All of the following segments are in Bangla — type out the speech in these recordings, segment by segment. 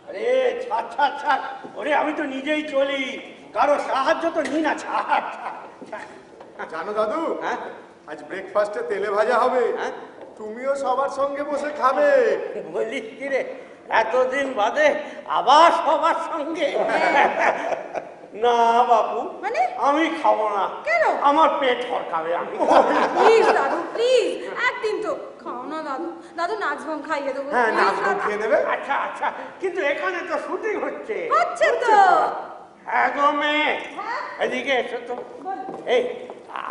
আরে ছাড় ছাড় ছাড়, ওরে আমি তো নিজেই চলি, কারো সাহায্য তো নি না। ছাড়। জানো দাদু, আজ ব্রেকফাস্টে তেলে ভাজা হবে, তুমিও সবার সঙ্গে বসে খাবে। বলিস কি রে, এতদিন বাদে আবার সবার সঙ্গে? না বাবু, মানে আমি খাবো না। কেন? আমার পেট হরকাবে। আমি প্লিজ দাদু, প্লিজ একদিন তো খাও না দাদু। দাদু নাচ গান খাইয়ে দেবো। হ্যাঁ, নাচ গান খেয়ে নেবে। আচ্ছা আচ্ছা, কিন্তু এখানে তো শুটিং হচ্ছে। হচ্ছে তো। হ্যাঁ গো মেয়ে, এদিকে এসো তো। এই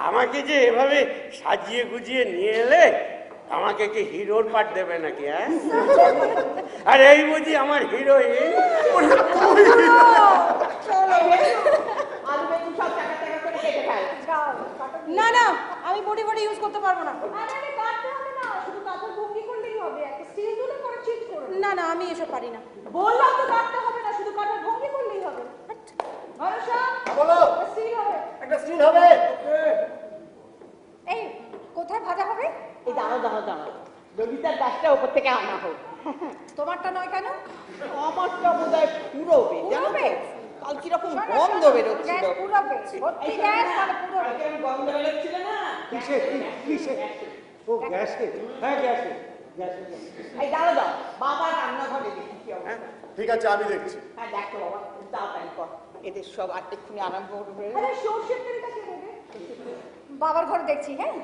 আমাকে যে এভাবে সাজিয়ে গুজিয়ে নিয়ে এলে, আমাকে কি হিরোর পাঠ দেবে নাকি? হ্যাঁ, আর এই বুঝি আমার হিরোইন? না না, আমি বডি ইউজ করতে পারবো না। না না, আমি এসব পারি না। বললাম তো কাটতে হবে না, শুধু কাটার ভঙ্গি করলেই হবে। ভরসা বলো, সিন হবে। একটা সিন হবে। এই কোথায় ভাজা হবে? এই দাঁড়াও দাঁড়াও দাঁড়াও, ললিতার গাছটা উপর থেকে আনা হোক। তোমারটা নয় কেন? আমারটা বোধ হয় পুরোবে, জানো তো? কাল কিরকম গন্ধ বেরোচ্ছিল। পুরোবে, ভর্তি গ্যাস মানে পুরোবে। গন্ধ বেরোচ্ছিল না? কিসে? ও গ্যাসে। হ্যাঁ গ্যাসে। এই দাঁড়াও দাও, বাবা রান্নাঘরে দেখি কি অবস্থা। ঠিক আছে, আমি দেখছি। হ্যাঁ দেখো বাবা, তাড়াতাড়ি কর, এদের সব আর এক্ষুনি আরম্ভ করবে। আরে সর্ষের তেলটা কে দেবে? বাবার ঘরে দেখছি। হ্যাঁ,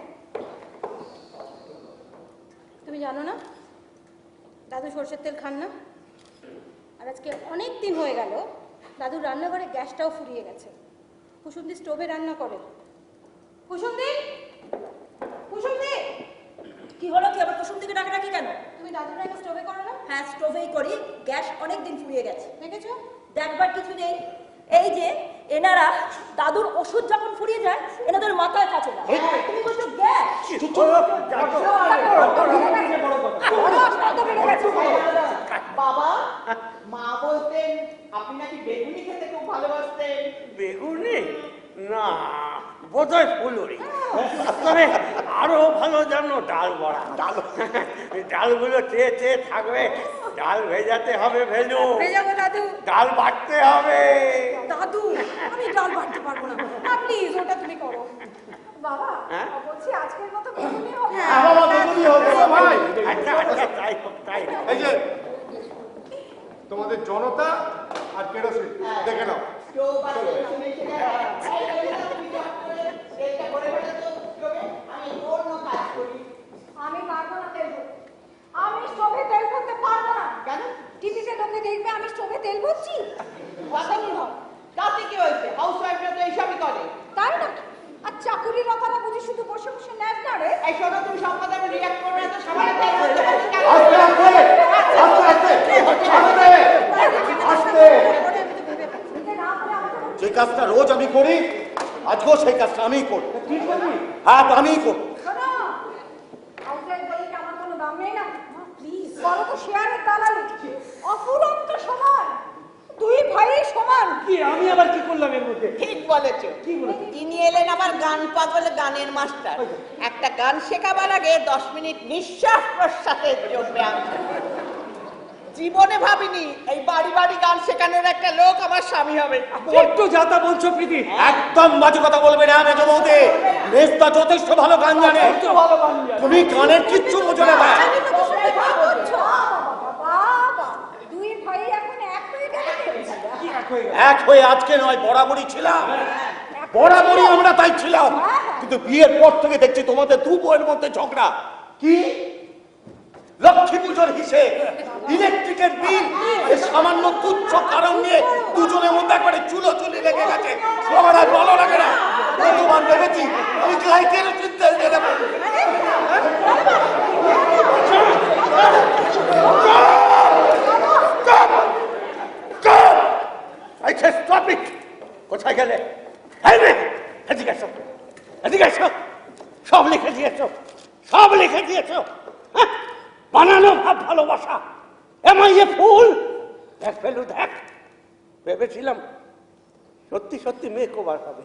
তুমি জানো না দাদু সরষের তেল খান না? আর আজকে অনেক দিন হয়ে গেল দাদুর রান্নাঘরে গ্যাসটাও ফুরিয়ে গেছে। কুসুমদি স্টোভে রান্না করে। কুসুমদি, কুসুমদি, কি হলো? কি আবার কুসুমদিকে ডাকাডাকি কেন? তুমি দাদুর রান্না স্টোভে করো না? হ্যাঁ, স্টোভেই করি। গ্যাস অনেক দিন ফুরিয়ে গেছে। দেখেছো? দেখবার কিছু নেই। এই যে এনারা দাদুর ওষুধ যখন ফুরিয়ে যায়, এনাদের মাথায় কাছে না। তুমি বলছো গ্যাস? বাবা, মা বলতেন আপনি নাকি বেগুনি খেতে খুব ভালোবাসতেন। বেগুনি না, বোধহয় ফুলুরি। তবে আরো ভালো জানো ডাল বড়া। ডালগুলো চেয়ে চেয়ে থাকবে। ডাল ভেজাতে হবে ভেজু, ভেজাবো দাদু। ডাল বাটতে হবে। দাদু, আমি ডাল বাটতে পারবো না। প্লিজ ওটা তুমি করো। বাবা হ্যাঁ? বলছি আজকের মতো বেগুনি হবে। বাবা বেগুনি হবে না ভাই। আচ্ছা আচ্ছা, তাই হোক তাই হোক। এই যে তোমাদের জনতা আর কেরোসিন দেখে নাও। কেউ বা শুনে শুনে এই ললিতা, তুমি যা করে তেলটা ভরে ভরে তো স্টোভে, আমি অন্য কাজ করি। আমি পারবো না তেল ভরতে। আমি স্টোভে তেল ভরতে পারবো না। কেন? টিভিতে লোকে দেখবে আমি স্টোভে তেল ভরছি। অসম্ভব। তাতে কি হয়েছে? হাউস ওয়াইফরা তো এইসবই করে। তাই না? আর চাকুরির রতারা বুঝি শুধু বসে বসে ন্যাচ নাড়ে। এই শোনো, তুমি সব কথা রিঅ্যাক্ট করবে না তো। সামনে তেল ভরতে বলছি কেন? আস্তে আস্তে আস্তে আস্তে। যে কাজটা রোজ আমি করি, আজকেও সেই কাজটা আমিই করি। হ্যাঁ, আমিই করি। শোনো, হাউসওয়াইফ বলে কি আমার কোনো দাম নেই না? প্লিজ বলো তো, শেয়ারের দালালি অফুরন্ত সমান, দুই ভাই সমান। কি আমি আবার কি করলাম এর মধ্যে? ঠিক বলেছো। তিনি এলেন আবার গান পাগল, গানের মাস্টার। একটা গান শেখাবার আগে 10 মিনিট নিঃশ্বাস প্রশ্বাসের যোগ ব্যায়াম। জীবনে ভাবিনি এই বাড়ি বাড়ি গান শেখানোর একটা লোক আমার স্বামী হবে। একটু যাতা বলছো প্রীতি। একদম বাজে কথা বলবে না মেজো বৌদি। মেজদা যথেষ্ট ভালো গান জানে, তুমি গানের কিচ্ছু বোঝো না। বাবা, দুই ভাই এখন এক হয়ে গেছে। এক হয়ে আজকে নয়, বরাবরই ছিলাম। বরাবরই আমরা তাই ছিলাম। কিন্তু বিয়ের পর থেকে দেখছি তোমাদের দু বউয়ের মধ্যে ঝগড়া। কি লক্ষ্মী পুজোর হিসেব, ইলেকট্রিকের বিল, এই সামান্য তুচ্ছ কারণ নিয়ে দুজনের মধ্যে একবারে চুলোচুলি লেগে গেছে। আমার আর ভালো লাগে না। তোমার ভেবেছি আমি লাইটের চিন্তা দিয়ে দেবো। কোথায় গেলে? এদিকে এসো, এদিকে এসো। সব লিখে দিয়েছো, সব লিখে দিয়েছো। বানানো ভাব ভালোবাসা, এমআই এ ফুল। দেখ ফেলু দেখ, ভেবেছিলাম সত্যি সত্যি মেক ওভার হবে।